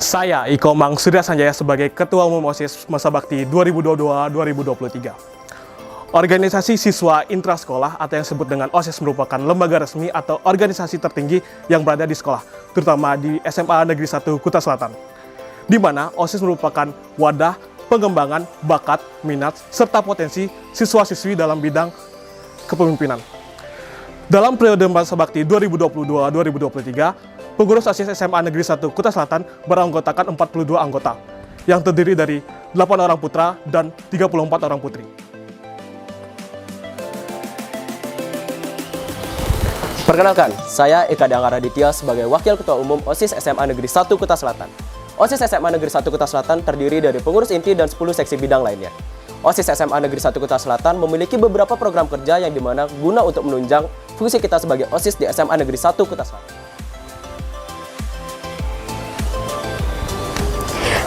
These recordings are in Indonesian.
Saya Iko Mang Surya Sanjaya sebagai Ketua Umum OSIS Masa Bakti 2022-2023. Organisasi Siswa Intrasekolah atau yang disebut dengan OSIS merupakan lembaga resmi atau organisasi tertinggi yang berada di sekolah, terutama di SMA Negeri 1 Kuta Selatan, di mana OSIS merupakan wadah pengembangan bakat, minat, serta potensi siswa-siswi dalam bidang kepemimpinan. Dalam periode Masa Bakti 2022-2023, pengurus OSIS SMA Negeri 1 Kuta Selatan beranggotakan 42 anggota, yang terdiri dari 8 orang putra dan 34 orang putri. Perkenalkan, saya Eka Dangga Raditya sebagai Wakil Ketua Umum OSIS SMA Negeri 1 Kuta Selatan. OSIS SMA Negeri 1 Kuta Selatan terdiri dari pengurus inti dan 10 seksi bidang lainnya. OSIS SMA Negeri 1 Kuta Selatan memiliki beberapa program kerja yang dimana guna untuk menunjang fungsi kita sebagai OSIS di SMA Negeri 1 Kuta Selatan.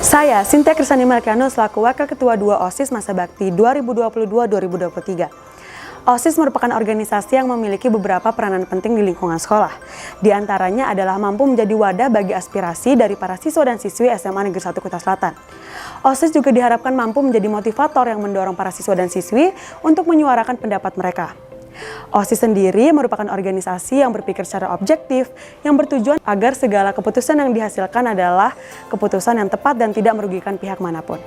Saya, Sintia Krisani Markiano, selaku Wakil Ketua 2 OSIS Masa Bakti 2022-2023. OSIS merupakan organisasi yang memiliki beberapa peranan penting di lingkungan sekolah. Di antaranya adalah mampu menjadi wadah bagi aspirasi dari para siswa dan siswi SMA Negeri 1 Kuta Selatan. OSIS juga diharapkan mampu menjadi motivator yang mendorong para siswa dan siswi untuk menyuarakan pendapat mereka. OSIS sendiri merupakan organisasi yang berpikir secara objektif, yang bertujuan agar segala keputusan yang dihasilkan adalah keputusan yang tepat dan tidak merugikan pihak manapun.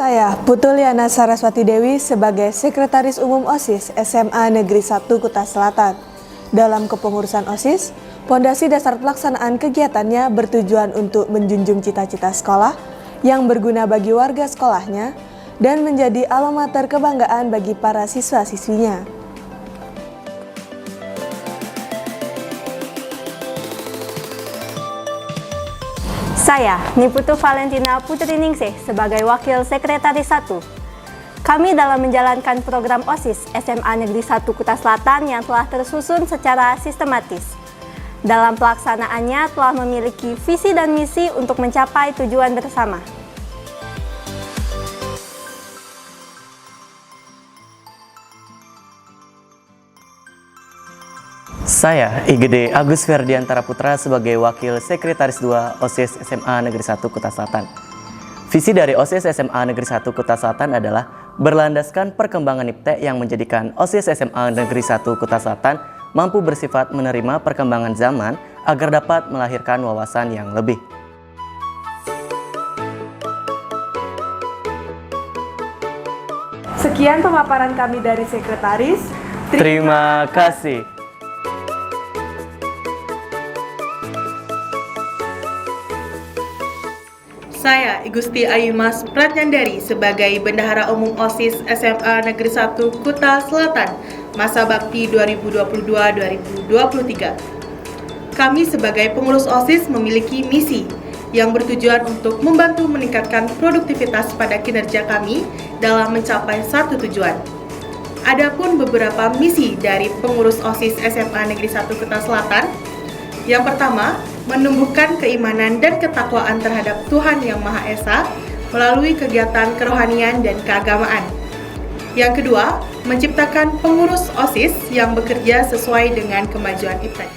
Saya, Putuliana Saraswati Dewi sebagai Sekretaris Umum OSIS SMA Negeri 1 Kuta Selatan. Dalam kepengurusan OSIS, pondasi dasar pelaksanaan kegiatannya bertujuan untuk menjunjung cita-cita sekolah yang berguna bagi warga sekolahnya dan menjadi alma mater kebanggaan bagi para siswa-siswinya. Saya, Niputu Valentina Putri Ningsih, sebagai Wakil Sekretaris 1. Kami dalam menjalankan program OSIS SMA Negeri 1 Kuta Selatan yang telah tersusun secara sistematis. Dalam pelaksanaannya telah memiliki visi dan misi untuk mencapai tujuan bersama. Saya, IGD Agus Ferdiantara Putra sebagai Wakil Sekretaris 2 OSIS SMA Negeri 1 Kuta Selatan. Visi dari OSIS SMA Negeri 1 Kuta Selatan adalah berlandaskan perkembangan IPTEK yang menjadikan OSIS SMA Negeri 1 Kuta Selatan mampu bersifat menerima perkembangan zaman agar dapat melahirkan wawasan yang lebih. Sekian pemaparan kami dari Sekretaris. Terima kasih. Saya, Igusti Ayumas Pratnyandari sebagai Bendahara Umum OSIS SMA Negeri 1 Kuta Selatan, Masa Bakti 2022-2023. Kami sebagai pengurus OSIS memiliki misi yang bertujuan untuk membantu meningkatkan produktivitas pada kinerja kami dalam mencapai satu tujuan. Adapun beberapa misi dari pengurus OSIS SMA Negeri 1 Kuta Selatan. Yang pertama, menumbuhkan keimanan dan ketakwaan terhadap Tuhan Yang Maha Esa melalui kegiatan kerohanian dan keagamaan. Yang kedua, menciptakan pengurus OSIS yang bekerja sesuai dengan kemajuan IPTEK.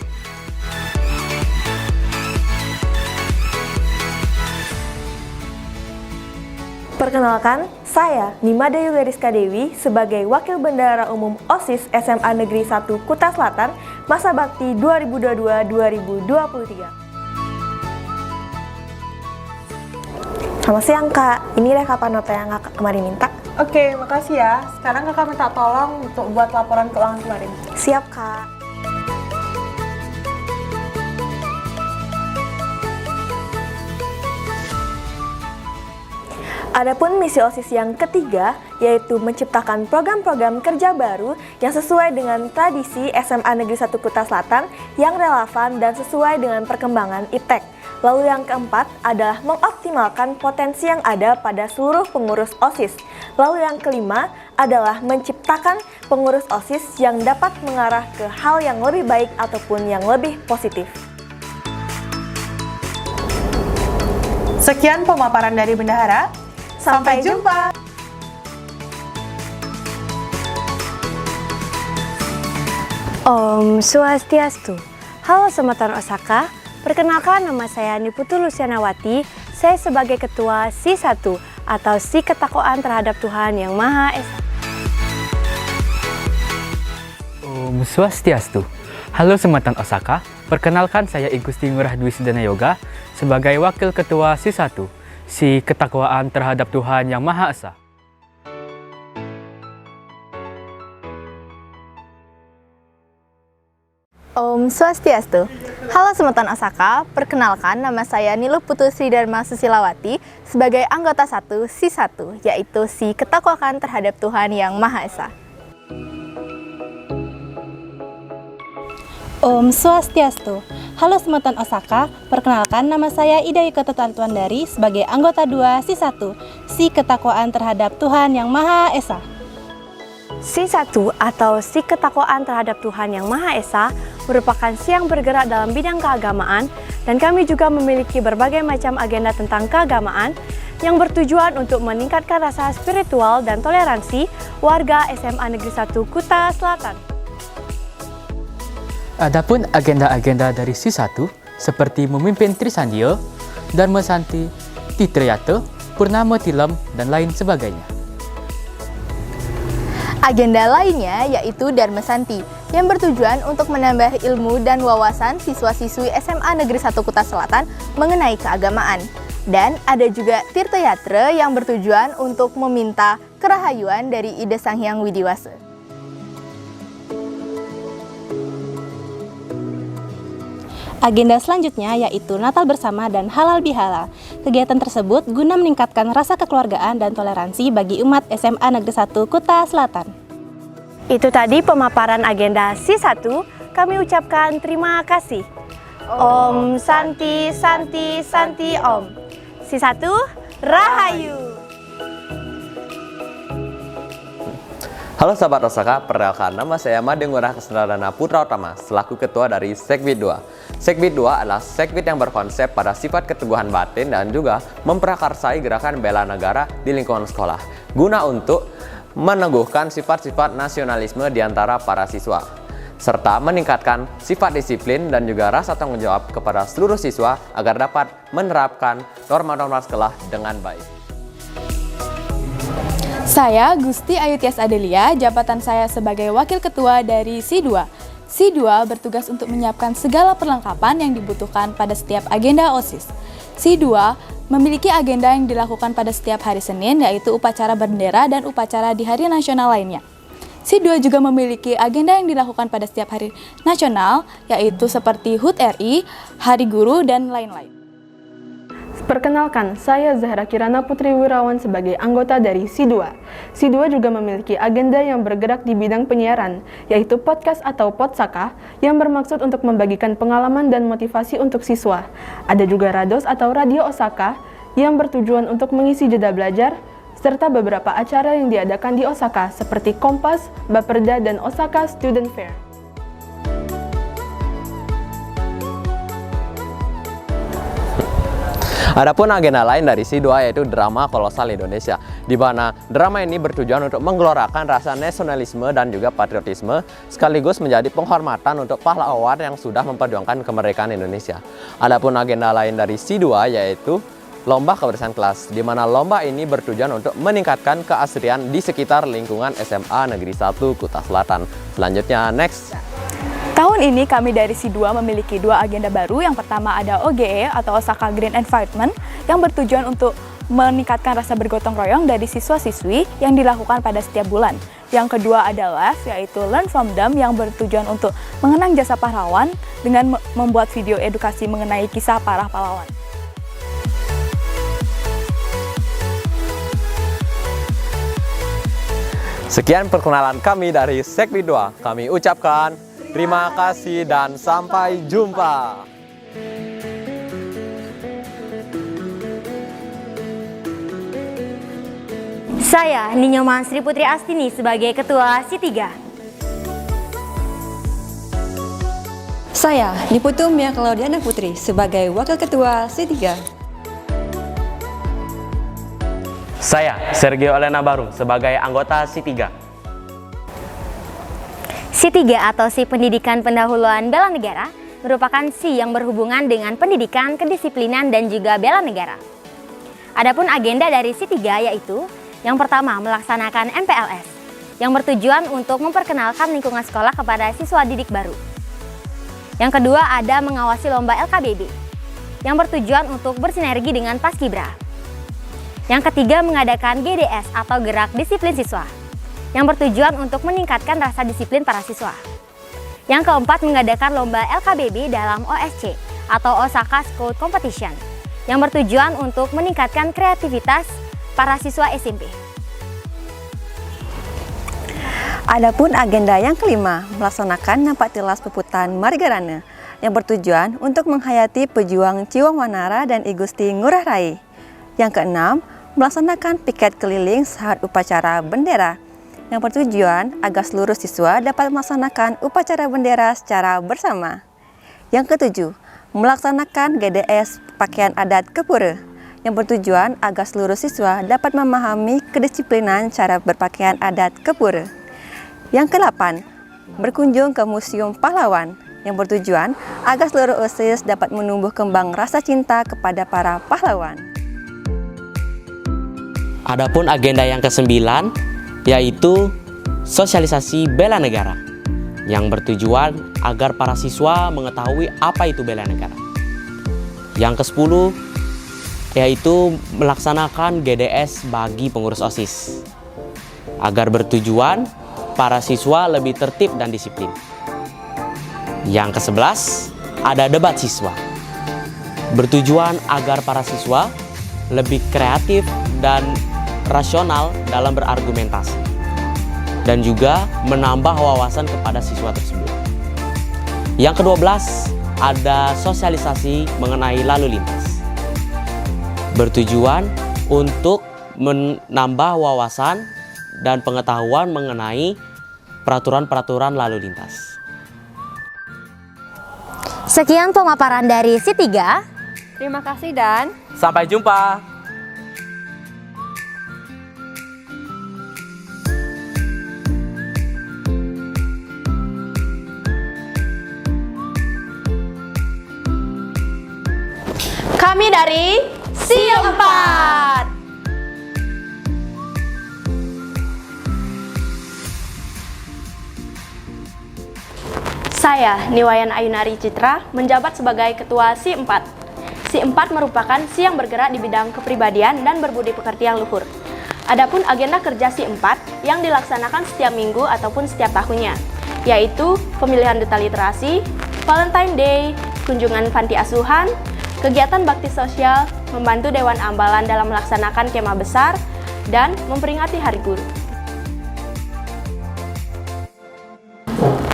Perkenalkan, saya Nimade Yuleriska Dewi sebagai Wakil Bendahara Umum OSIS SMA Negeri 1 Kuta Selatan, Masa Bakti 2022-2023. Selamat siang Kak, ini rekapan nota yang Kakak kemarin minta. Oke, makasih ya. Sekarang Kakak minta tolong untuk buat laporan keuangan kemarin. Siap Kak. Adapun misi OSIS yang ketiga, yaitu menciptakan program-program kerja baru yang sesuai dengan tradisi SMA Negeri 1 Kuta Selatan yang relevan dan sesuai dengan perkembangan IPTEK. Lalu yang keempat adalah mengoptimalkan potensi yang ada pada seluruh pengurus OSIS. Lalu yang kelima adalah menciptakan pengurus OSIS yang dapat mengarah ke hal yang lebih baik ataupun yang lebih positif. Sekian pemaparan dari Bendahara. Sampai jumpa. Om Swastiastu. Halo Semeton Osaka, perkenalkan nama saya Niputu Lucianawati. Saya sebagai Ketua Si-1 atau Si Ketakwaan Terhadap Tuhan Yang Maha Esa. Om Swastiastu. Halo Semeton Osaka, perkenalkan saya Igusti Ngurah Dwi Sidana Yoga sebagai Wakil Ketua Si-1, Si Ketakwaan Terhadap Tuhan Yang Maha Esa. Om Swastiastu. Halo Semeton Osaka, perkenalkan nama saya Niluh Putu Sri Dharma Susilawati sebagai anggota 1 Si-1, yaitu Si Ketakwaan Terhadap Tuhan Yang Maha Esa. Om Swastiastu. Halo Semeton Osaka, perkenalkan nama saya Ida Yuka Tetantuan Dari sebagai anggota 2 Si-1, Si Ketakwaan Terhadap Tuhan Yang Maha Esa. Si-1 atau Si Ketakwaan Terhadap Tuhan Yang Maha Esa merupakan si yang bergerak dalam bidang keagamaan, dan kami juga memiliki berbagai macam agenda tentang keagamaan yang bertujuan untuk meningkatkan rasa spiritual dan toleransi warga SMA Negeri 1 Kuta Selatan. Adapun agenda-agenda dari Si-1 seperti memimpin Trisandio, Dharma Santi, Titriyato, Purnama Tilem, dan lain sebagainya. Agenda lainnya yaitu Dharma Santi yang bertujuan untuk menambah ilmu dan wawasan siswa-siswi SMA Negeri 1 Kuta Selatan mengenai keagamaan. Dan ada juga Tirta Yatra yang bertujuan untuk meminta kerahayuan dari Ida Sang Hyang Widiwasa. Agenda selanjutnya yaitu Natal Bersama dan Halal Bihalal. Kegiatan tersebut guna meningkatkan rasa kekeluargaan dan toleransi bagi umat SMA Negeri 1 Kuta Selatan. Itu tadi pemaparan agenda Si-1. Kami ucapkan terima kasih. Om Santi Santi Santi Om. Si-1 Rahayu. Halo sahabat Osaka, perkenalkan nama saya Made Ngurah Kesendradana Putra Utama selaku ketua dari Sekbid 2. Sekbid 2 adalah sekbid yang berkonsep pada sifat keteguhan batin dan juga memprakarsai gerakan bela negara di lingkungan sekolah guna untuk meneguhkan sifat-sifat nasionalisme di antara para siswa serta meningkatkan sifat disiplin dan juga rasa tanggung jawab kepada seluruh siswa agar dapat menerapkan norma-norma sekolah dengan baik. Saya Gusti Ayu Tias Adelia, jabatan saya sebagai Wakil Ketua dari Si-2. Si-2 bertugas untuk menyiapkan segala perlengkapan yang dibutuhkan pada setiap agenda OSIS. Si-2 memiliki agenda yang dilakukan pada setiap hari Senin, yaitu upacara bendera dan upacara di hari nasional lainnya. Si-2 juga memiliki agenda yang dilakukan pada setiap hari nasional, yaitu seperti HUT RI, Hari Guru, dan lain-lain. Perkenalkan, saya Zahra Kirana Putri Wirawan sebagai anggota dari Si-2. Si-2 juga memiliki agenda yang bergerak di bidang penyiaran, yaitu podcast atau Podsaka, yang bermaksud untuk membagikan pengalaman dan motivasi untuk siswa. Ada juga Rados atau Radio Osaka, yang bertujuan untuk mengisi jeda belajar, serta beberapa acara yang diadakan di Osaka, seperti Kompas, Baperda, dan Osaka Student Fair. Adapun agenda lain dari Si-2 yaitu Drama Kolosal Indonesia, di mana drama ini bertujuan untuk menggelorakan rasa nasionalisme dan juga patriotisme, sekaligus menjadi penghormatan untuk pahlawan yang sudah memperjuangkan kemerdekaan Indonesia. Adapun agenda lain dari Si-2 yaitu Lomba Kebersihan Kelas, di mana lomba ini bertujuan untuk meningkatkan keasrian di sekitar lingkungan SMA Negeri 1 Kuta Selatan. Selanjutnya, next. Tahun ini kami dari Si-2 memiliki dua agenda baru. Yang pertama ada OGE atau Osaka Green Environment yang bertujuan untuk meningkatkan rasa bergotong royong dari siswa-siswi yang dilakukan pada setiap bulan. Yang kedua ada LEF yaitu Learn From Them yang bertujuan untuk mengenang jasa pahlawan dengan membuat video edukasi mengenai kisah para pahlawan. Sekian perkenalan kami dari Sekbid 2. Kami ucapkan terima kasih dan sampai jumpa. Saya Ninyoman Sri Putri Astini sebagai Ketua Si3. Saya Niputu Mia Claudiana Putri sebagai Wakil Ketua Si3. Saya Sergio Elena Barung sebagai anggota Si3. Si3 atau Si Pendidikan Pendahuluan Bela Negara merupakan Si yang berhubungan dengan pendidikan, kedisiplinan, dan juga bela negara. Adapun agenda dari Si3 yaitu yang pertama, melaksanakan MPLS yang bertujuan untuk memperkenalkan lingkungan sekolah kepada siswa didik baru. Yang kedua, ada mengawasi lomba LKBB yang bertujuan untuk bersinergi dengan Paskibra. Yang ketiga, mengadakan GDS atau Gerak Disiplin Siswa yang bertujuan untuk meningkatkan rasa disiplin para siswa. Yang keempat, mengadakan lomba LKBB dalam OSC atau Osaka Scout Competition yang bertujuan untuk meningkatkan kreativitas para siswa SMP. Adapun agenda yang kelima, melaksanakan nampak tilas Puputan Marigarana yang bertujuan untuk menghayati pejuang Ciwang Wanara dan I Gusti Ngurah Rai. Yang keenam, melaksanakan piket keliling saat upacara bendera yang bertujuan agar seluruh siswa dapat melaksanakan upacara bendera secara bersama. Yang ketujuh, melaksanakan GDS pakaian adat Kepura yang bertujuan agar seluruh siswa dapat memahami kedisiplinan cara berpakaian adat Kepura. Yang ke-8, berkunjung ke Museum Pahlawan yang bertujuan agar seluruh OSIS dapat menumbuh kembang rasa cinta kepada para pahlawan. Adapun agenda yang ke-9 yaitu sosialisasi bela negara yang bertujuan agar para siswa mengetahui apa itu bela negara. Yang ke-10 yaitu melaksanakan GDS bagi pengurus OSIS agar bertujuan para siswa lebih tertib dan disiplin. Yang ke-11 ada debat siswa bertujuan agar para siswa lebih kreatif dan rasional dalam berargumentasi dan juga menambah wawasan kepada siswa tersebut. Yang ke-12 ada sosialisasi mengenai lalu lintas bertujuan untuk menambah wawasan dan pengetahuan mengenai peraturan-peraturan lalu lintas. Sekian pemaparan dari Si3. Terima kasih dan Sampai jumpa. kami dari Si4. Saya, Niwayan Ayunari Citra, menjabat sebagai Ketua Si4. Si4 merupakan Si yang bergerak di bidang kepribadian dan berbudi pekerti yang luhur. Adapun agenda kerja Si4 yang dilaksanakan setiap minggu ataupun setiap tahunnya, yaitu pemilihan duta literasi, Valentine Day, kunjungan panti asuhan, kegiatan bakti sosial, membantu Dewan Ambalan dalam melaksanakan kemah besar, dan memperingati Hari Guru.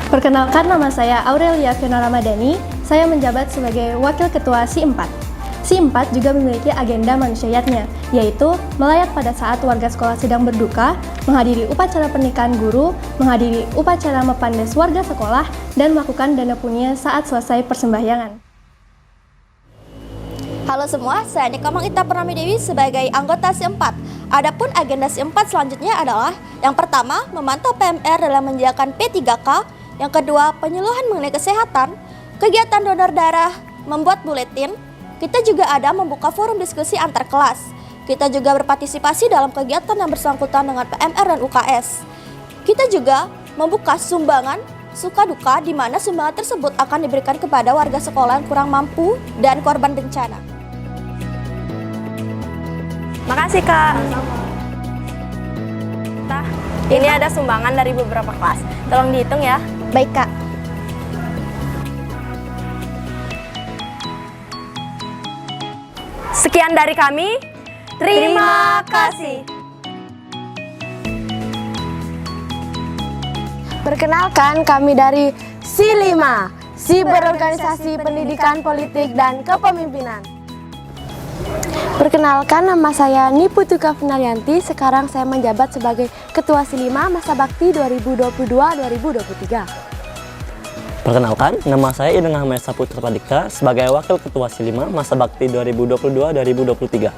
Perkenalkan, nama saya Aurelia Fiona Ramadhani. Saya menjabat sebagai Wakil Ketua Si4. Si4 juga memiliki agenda manusiatnya, yaitu melayat pada saat warga sekolah sedang berduka, menghadiri upacara pernikahan guru, menghadiri upacara mepandes warga sekolah, dan melakukan dana punya saat selesai persembahyangan. Halo semua, saya Nikomang Ita Purnami Dewi sebagai anggota Si4. Adapun agenda Si4 selanjutnya adalah yang pertama, memantau PMR dalam menjalankan P3K. Yang kedua, penyuluhan mengenai kesehatan, kegiatan donor darah, membuat buletin. Kita juga ada membuka forum diskusi antar kelas. Kita juga berpartisipasi dalam kegiatan yang bersangkutan dengan PMR dan UKS. Kita juga membuka sumbangan suka duka di mana sumbangan tersebut akan diberikan kepada warga sekolah yang kurang mampu dan korban bencana. Makasih Kak. Nah, ini ada sumbangan dari beberapa kelas. Tolong dihitung ya. Baik Kak. Sekian dari kami. Terima kasih. Perkenalkan, kami dari Si5, Si berorganisasi pendidikan politik dan kepemimpinan. Perkenalkan, nama saya Niputu Kavinaryanti. Sekarang saya menjabat sebagai Ketua SI5 Masa Bakti 2022-2023. Perkenalkan, nama saya Idun Ahmesa Putra Padika sebagai Wakil Ketua SI5 Masa Bakti 2022-2023.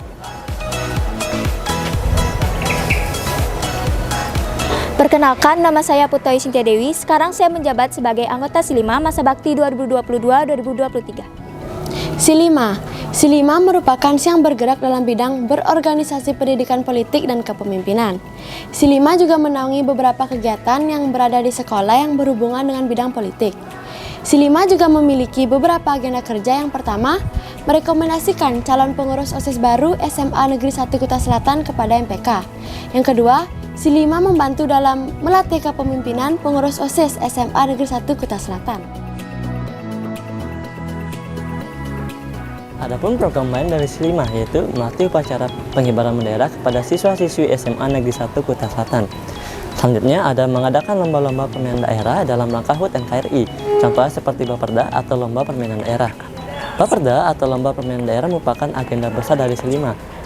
Perkenalkan, nama saya Putri Sintia Dewi. Sekarang saya menjabat sebagai anggota SI5 Masa Bakti 2022-2023. SI5 merupakan siang bergerak dalam bidang berorganisasi pendidikan politik dan kepemimpinan. SI5 juga menaungi beberapa kegiatan yang berada di sekolah yang berhubungan dengan bidang politik. SI5 juga memiliki beberapa agenda kerja. Yang pertama, merekomendasikan calon pengurus OSIS baru SMA Negeri 1 Kuta Selatan kepada MPK. Yang kedua, SI5 membantu dalam melatih kepemimpinan pengurus OSIS SMA Negeri 1 Kuta Selatan. Adapun program lain dari SI5 yaitu melatih upacara pengibaran bendera kepada siswa-siswi SMA Negeri 1 Kuta Selatan. Selanjutnya ada mengadakan lomba-lomba permainan daerah dalam rangka HUT NKRI, contohnya seperti Baperda atau lomba permainan daerah. Baperda atau lomba permainan daerah merupakan agenda besar dari SI5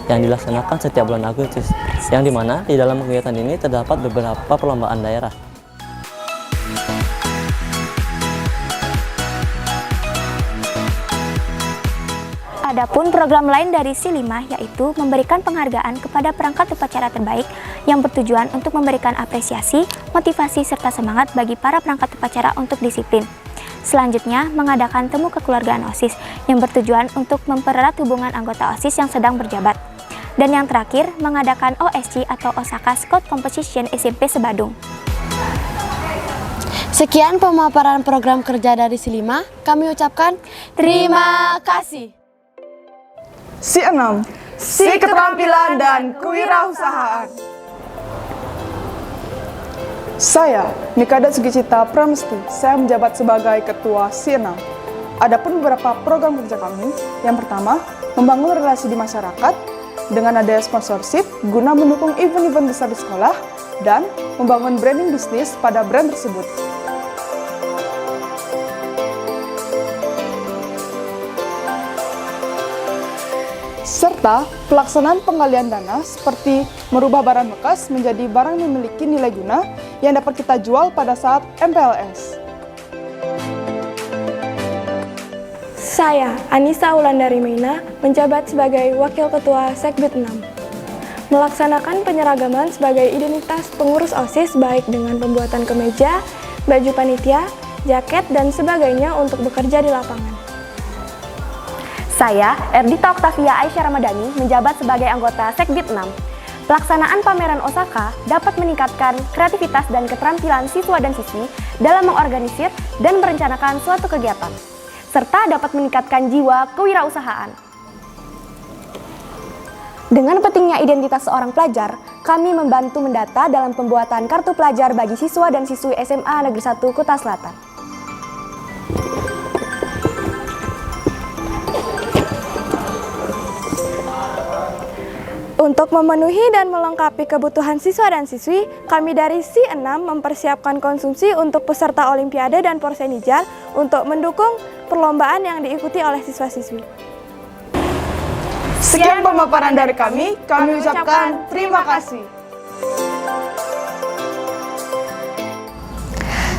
yang dilaksanakan setiap bulan Agustus, yang dimana di dalam kegiatan ini terdapat beberapa perlombaan daerah. Adapun program lain dari SI5 yaitu memberikan penghargaan kepada perangkat upacara terbaik yang bertujuan untuk memberikan apresiasi, motivasi, serta semangat bagi para perangkat upacara untuk disiplin. Selanjutnya, mengadakan temu kekeluargaan OSIS yang bertujuan untuk mempererat hubungan anggota OSIS yang sedang berjabat. Dan yang terakhir, mengadakan OSC atau Osaka Scout Competition SMP Sebadung. Sekian pemaparan program kerja dari SI5. Kami ucapkan terima kasih. SI6, SI Keterampilan dan Kewirausahaan. Saya, Nikada Sugicita Pramesti, saya menjabat sebagai Ketua SI6. Adapun beberapa program kerja kami, yang pertama, membangun relasi di masyarakat dengan adanya sponsorship guna mendukung event-event besar di sekolah dan membangun branding bisnis pada brand tersebut. Serta pelaksanaan penggalian dana seperti merubah barang bekas menjadi barang yang memiliki nilai guna yang dapat kita jual pada saat MPLS. Saya, Anissa Wulandari Meina, menjabat sebagai Wakil Ketua Sekbid 6. Melaksanakan penyeragaman sebagai identitas pengurus OSIS baik dengan pembuatan kemeja, baju panitia, jaket, dan sebagainya untuk bekerja di lapangan. Saya, Erdita Oktavia Aisyah Ramadhani, menjabat sebagai anggota Sekbid 6. Pelaksanaan pameran Osaka dapat meningkatkan kreativitas dan keterampilan siswa dan siswi dalam mengorganisir dan merencanakan suatu kegiatan, serta dapat meningkatkan jiwa kewirausahaan. Dengan pentingnya identitas seorang pelajar, kami membantu mendata dalam pembuatan kartu pelajar bagi siswa dan siswi SMA Negeri 1 Kuta Selatan. Untuk memenuhi dan melengkapi kebutuhan siswa dan siswi, kami dari SI6 mempersiapkan konsumsi untuk peserta Olimpiade dan Porsenijal untuk mendukung perlombaan yang diikuti oleh siswa-siswi. Sekian pemaparan dari kami ucapkan terima kasih.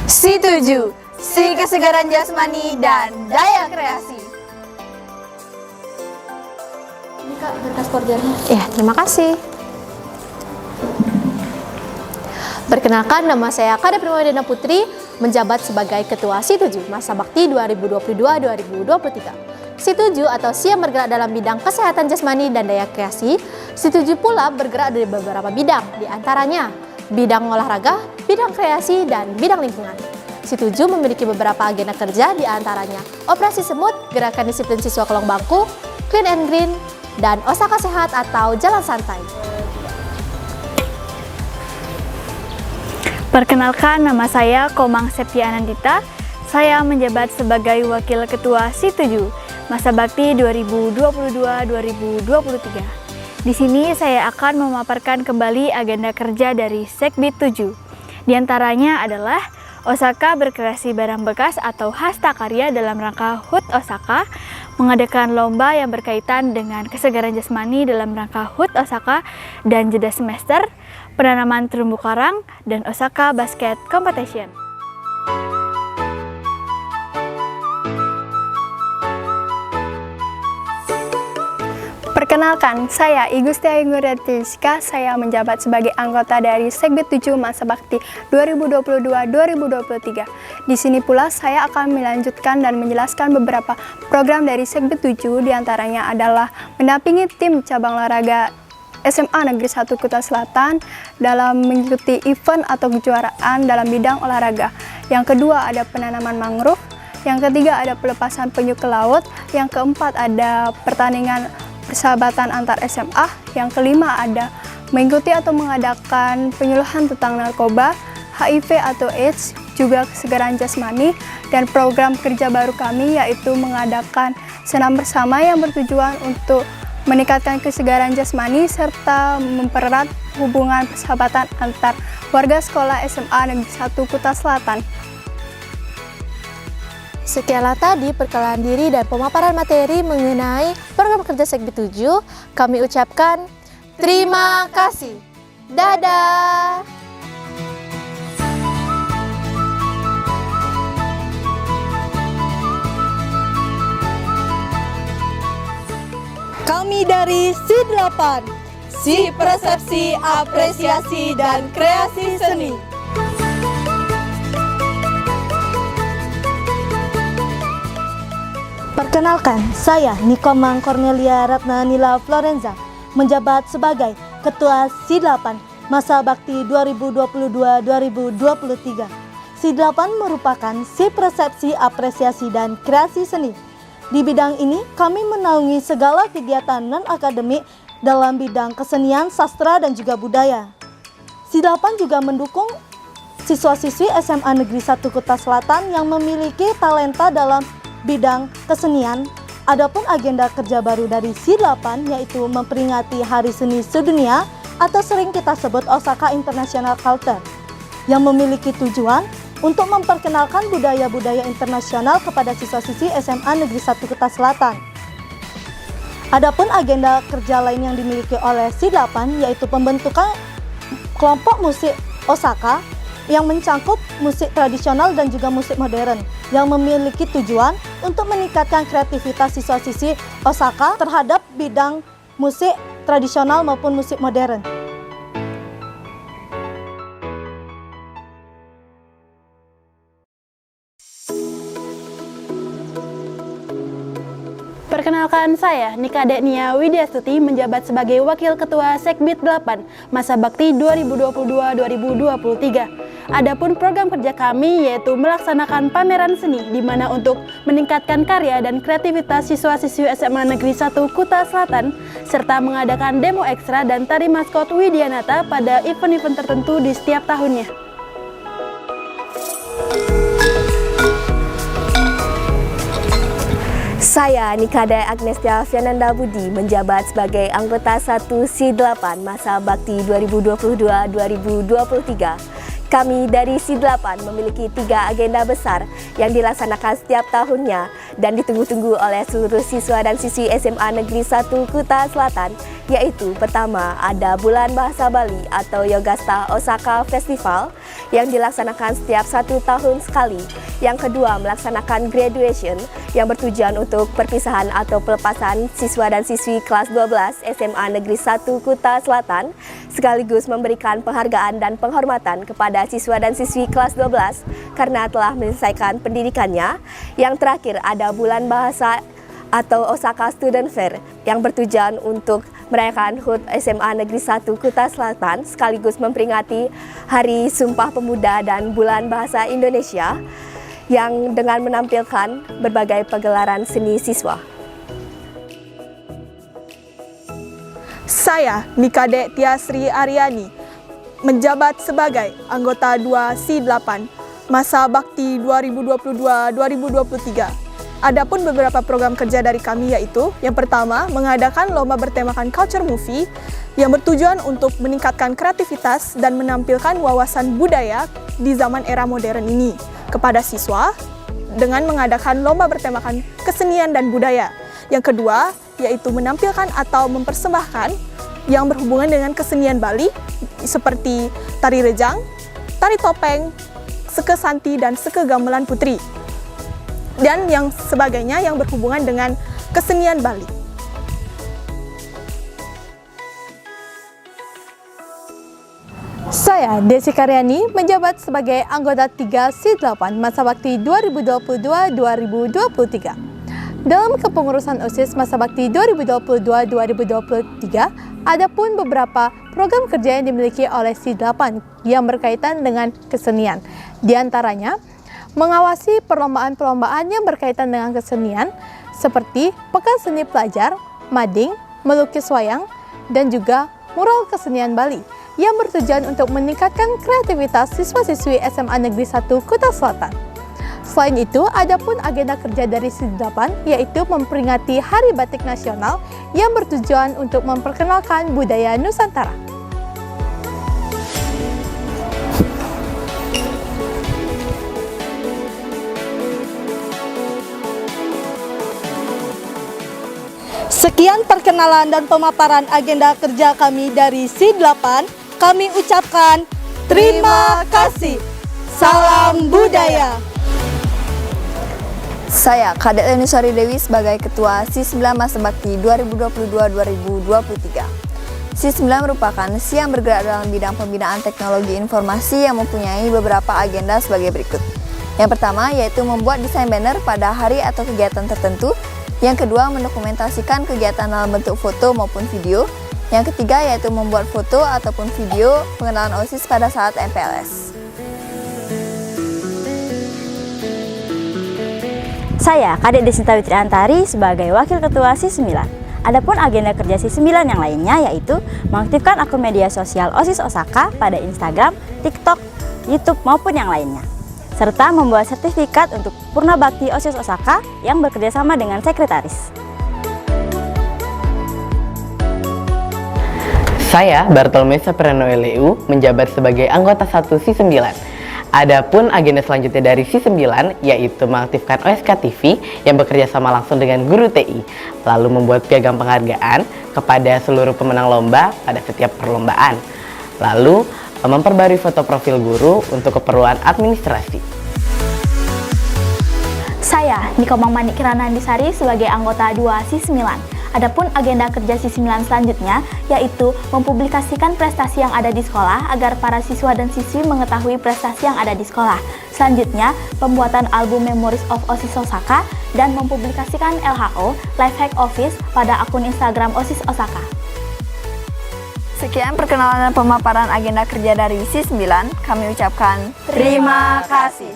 SI7, SI Kesegaran Jasmani dan Daya Kreasi. Kak, kertas korjarnya. Ya, terima kasih. Perkenalkan, nama saya Kada Primadena Putri, menjabat sebagai Ketua SI7 Masa Bakti 2022-2023. SI7 atau SI yang bergerak dalam bidang kesehatan jasmani dan daya kreasi. SI7 pula bergerak dari beberapa bidang, diantaranya bidang olahraga, bidang kreasi, dan bidang lingkungan. SI7 memiliki beberapa agenda kerja, diantaranya operasi semut, gerakan disiplin siswa kolong bangku, clean and green, dan Osaka Sehat atau Jalan Santai. Perkenalkan, nama saya Komang Septia Anandita. Saya menjabat sebagai Wakil Ketua SI7 Masa Bakti 2022-2023. Di sini saya akan memaparkan kembali agenda kerja dari Sekbid 7. Di antaranya adalah Osaka berkreasi barang bekas atau hasta karya dalam rangka HUT Osaka, mengadakan lomba yang berkaitan dengan kesegaran jasmani dalam rangka HUT Osaka dan jeda semester, penanaman terumbu karang, dan Osaka Basket Competition. Perkenalkan, saya Igusti Aingguratiska, saya menjabat sebagai anggota dari Segbit 7 Masa Bakti 2022-2023. Di sini pula saya akan melanjutkan dan menjelaskan beberapa program dari Segbit 7, diantaranya adalah mendampingi tim cabang olahraga SMA Negeri 1 Kuta Selatan dalam mengikuti event atau kejuaraan dalam bidang olahraga. Yang kedua ada penanaman mangrove, yang ketiga ada pelepasan penyu ke laut, yang keempat ada pertandingan persahabatan antar SMA, yang kelima ada mengikuti atau mengadakan penyuluhan tentang narkoba, HIV atau AIDS, juga kesegaran jasmani, dan program kerja baru kami yaitu mengadakan senam bersama yang bertujuan untuk meningkatkan kesegaran jasmani serta mempererat hubungan persahabatan antar warga sekolah SMA Negeri 1 Kuta Selatan. Sekianlah tadi perkenalan diri dan pemaparan materi mengenai program kerja Segbit 7. Kami ucapkan terima kasih. Dadah! Kami dari Si8, Si Persepsi, Apresiasi, dan Kreasi Seni. Perkenalkan, saya Nikomang Cornelia Ratna Nila Florenza, menjabat sebagai Ketua Si8 Masa Bakti 2022-2023. Si8 merupakan Si Persepsi, Apresiasi, dan Kreasi Seni. Di bidang ini, kami menaungi segala kegiatan non-akademik dalam bidang kesenian, sastra, dan juga budaya. Si8 juga mendukung siswa-siswi SMA Negeri 1 Kuta Selatan yang memiliki talenta dalam bidang kesenian. Adapun agenda kerja baru dari Si8 yaitu memperingati Hari Seni Sedunia atau sering kita sebut Osaka International Culture, yang memiliki tujuan untuk memperkenalkan budaya-budaya internasional kepada siswa-siswi SMA Negeri 1 Kuta Selatan. Adapun agenda kerja lain yang dimiliki oleh Si8 yaitu pembentukan kelompok musik Osaka yang mencangkup musik tradisional dan juga musik modern, yang memiliki tujuan untuk meningkatkan kreativitas siswa-siswi Osaka terhadap bidang musik tradisional maupun musik modern. Perkenalkan, saya Nikadek Nia Widyastuti menjabat sebagai Wakil Ketua Segbit 8 Masa Bakti 2022-2023. Adapun program kerja kami yaitu melaksanakan pameran seni di mana untuk meningkatkan karya dan kreativitas siswa-siswi SMA Negeri 1 Kuta Selatan serta mengadakan demo ekstra dan tari maskot Widianata pada event-event tertentu di setiap tahunnya. Saya Nikadek Agnestia Fiananda Budi menjabat sebagai anggota 1 Si8 Masa Bakti 2022-2023. Kami dari Si8 memiliki 3 agenda besar yang dilaksanakan setiap tahunnya dan ditunggu-tunggu oleh seluruh siswa dan siswi SMA Negeri 1 Kuta Selatan, yaitu pertama ada Bulan Bahasa Bali atau Yogasta Osaka Festival yang dilaksanakan setiap 1 tahun sekali. Yang kedua melaksanakan graduation yang bertujuan untuk perpisahan atau pelepasan siswa dan siswi kelas 12 SMA Negeri 1 Kuta Selatan sekaligus memberikan penghargaan dan penghormatan kepada siswa dan siswi kelas 12 karena telah menyelesaikan pendidikannya. Yang terakhir ada Bulan Bahasa atau Osaka Student Fair yang bertujuan untuk merayakan HUT SMA Negeri 1 Kuta Selatan sekaligus memperingati Hari Sumpah Pemuda dan Bulan Bahasa Indonesia yang dengan menampilkan berbagai pagelaran seni siswa. Saya Nikadek Tiasri Aryani menjabat sebagai anggota 2 Si8 Masa Bakti 2022-2023. Adapun beberapa program kerja dari kami yaitu, yang pertama, mengadakan lomba bertemakan culture movie yang bertujuan untuk meningkatkan kreativitas dan menampilkan wawasan budaya di zaman era modern ini kepada siswa dengan mengadakan lomba bertemakan kesenian dan budaya. Yang kedua, yaitu menampilkan atau mempersembahkan yang berhubungan dengan kesenian Bali seperti tari rejang, tari topeng, seke santi, dan seke gamelan putri. Dan yang sebagainya yang berhubungan dengan kesenian Bali. Saya, Desi Karyani, menjabat sebagai anggota 3 SI8 masa bakti 2022-2023. Dalam kepengurusan OSIS masa bakti 2022-2023, ada pun beberapa program kerja yang dimiliki oleh SI8 yang berkaitan dengan kesenian. Di antaranya, mengawasi perlombaan-perlombaan yang berkaitan dengan kesenian seperti Pekan Seni Pelajar, Mading, Melukis Wayang, dan juga Mural Kesenian Bali yang bertujuan untuk meningkatkan kreativitas siswa-siswi SMA Negeri 1 Kuta Selatan. Selain itu, ada pun agenda kerja dari SI8 yaitu memperingati Hari Batik Nasional yang bertujuan untuk memperkenalkan budaya Nusantara. Sekian perkenalan dan pemaparan agenda kerja kami dari SI8. Kami ucapkan terima kasih. Salam budaya. Saya, Kadek Leni Sari Dewi sebagai Ketua SI9 Masa Bakti 2022-2023. SI9 merupakan SI yang bergerak dalam bidang pembinaan teknologi informasi yang mempunyai beberapa agenda sebagai berikut. Yang pertama yaitu membuat desain banner pada hari atau kegiatan tertentu. Yang kedua, mendokumentasikan kegiatan dalam bentuk foto maupun video. Yang ketiga, yaitu membuat foto ataupun video pengenalan OSIS pada saat MPLS. Saya, Kadek Desinta Witri Antari sebagai Wakil Ketua SI9. Adapun agenda kerja SI9 yang lainnya yaitu mengaktifkan akun media sosial OSIS Osaka pada Instagram, TikTok, YouTube maupun yang lainnya, serta membuat sertifikat untuk Purna Bakti OSIS Osaka yang bekerjasama dengan sekretaris. Saya, Bartolomé Saprano LEU, menjabat sebagai anggota 1 SI9. Adapun agenda selanjutnya dari SI9 yaitu mengaktifkan OSK TV yang bekerja sama langsung dengan guru TI, lalu membuat piagam penghargaan kepada seluruh pemenang lomba pada setiap perlombaan, lalu memperbarui foto profil guru untuk keperluan administrasi. Saya, Nikomang Manik Kirana Andisari sebagai anggota 2 SI9. Adapun agenda kerja SI9 selanjutnya yaitu mempublikasikan prestasi yang ada di sekolah agar para siswa dan siswi mengetahui prestasi yang ada di sekolah. Selanjutnya, pembuatan album Memories of OSIS Osaka dan mempublikasikan LHO, Lifehack Office, pada akun Instagram OSIS Osaka. Sekian perkenalan dan pemaparan agenda kerja dari SI9. Kami ucapkan terima kasih.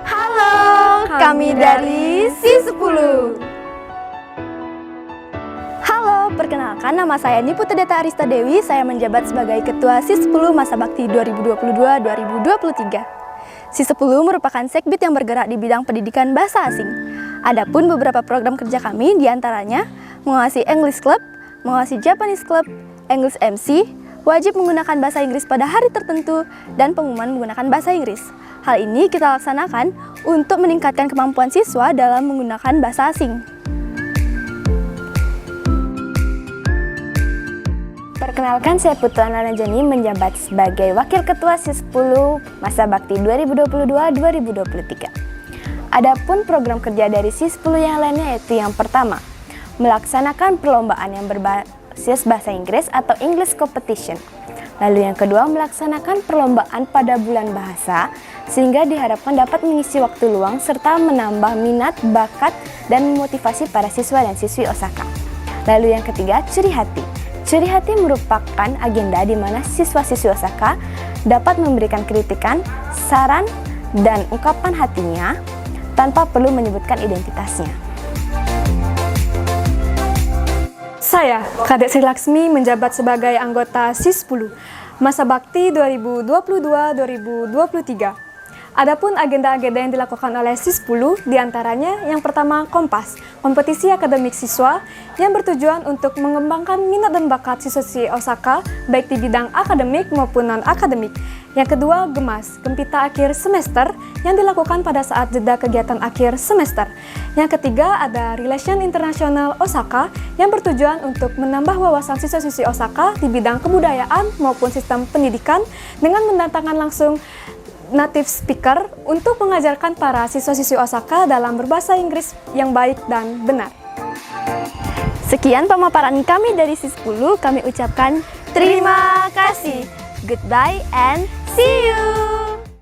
Halo, kami dari SI10. Halo, perkenalkan nama saya Niputa Deta Arista Dewi. Saya menjabat sebagai Ketua SI10 Masa Bakti 2022-2023. SI10 merupakan sekbid yang bergerak di bidang pendidikan bahasa asing. Adapun beberapa program kerja kami diantaranya mengawasi English Club, mengawasi Japanese Club, English MC, wajib menggunakan bahasa Inggris pada hari tertentu, dan pengumuman menggunakan bahasa Inggris. Hal ini kita laksanakan untuk meningkatkan kemampuan siswa dalam menggunakan bahasa asing. Perkenalkan, saya Putu Ananajani menjabat sebagai Wakil Ketua SI10 Masa Bakti 2022-2023. Adapun program kerja dari SI10 yang lainnya yaitu yang pertama, melaksanakan perlombaan yang berbasis bahasa Inggris atau English Competition. Lalu yang kedua, melaksanakan perlombaan pada bulan bahasa sehingga diharapkan dapat mengisi waktu luang serta menambah minat, bakat, dan memotivasi para siswa dan siswi Osaka. Lalu yang ketiga, ciri hati. Ciri hati merupakan agenda di mana siswa-siswi Osaka dapat memberikan kritikan, saran, dan ungkapan hatinya tanpa perlu menyebutkan identitasnya. Saya, Kadek Sri Laksmi, menjabat sebagai anggota SI10 Masa Bakti 2022-2023. Adapun agenda-agenda yang dilakukan oleh SIS-10 diantaranya yang pertama Kompas, kompetisi akademik siswa yang bertujuan untuk mengembangkan minat dan bakat siswa-siswi Osaka baik di bidang akademik maupun non-akademik. Yang kedua Gemas, Gempita akhir semester yang dilakukan pada saat jeda kegiatan akhir semester. Yang ketiga ada Relation Internasional Osaka yang bertujuan untuk menambah wawasan siswa-siswi Osaka di bidang kebudayaan maupun sistem pendidikan dengan mendatangkan langsung native speaker untuk mengajarkan para siswa-siswi Osaka dalam berbahasa Inggris yang baik dan benar. Sekian pemaparan kami dari SIS-10, kami ucapkan terima kasih. Goodbye and see you!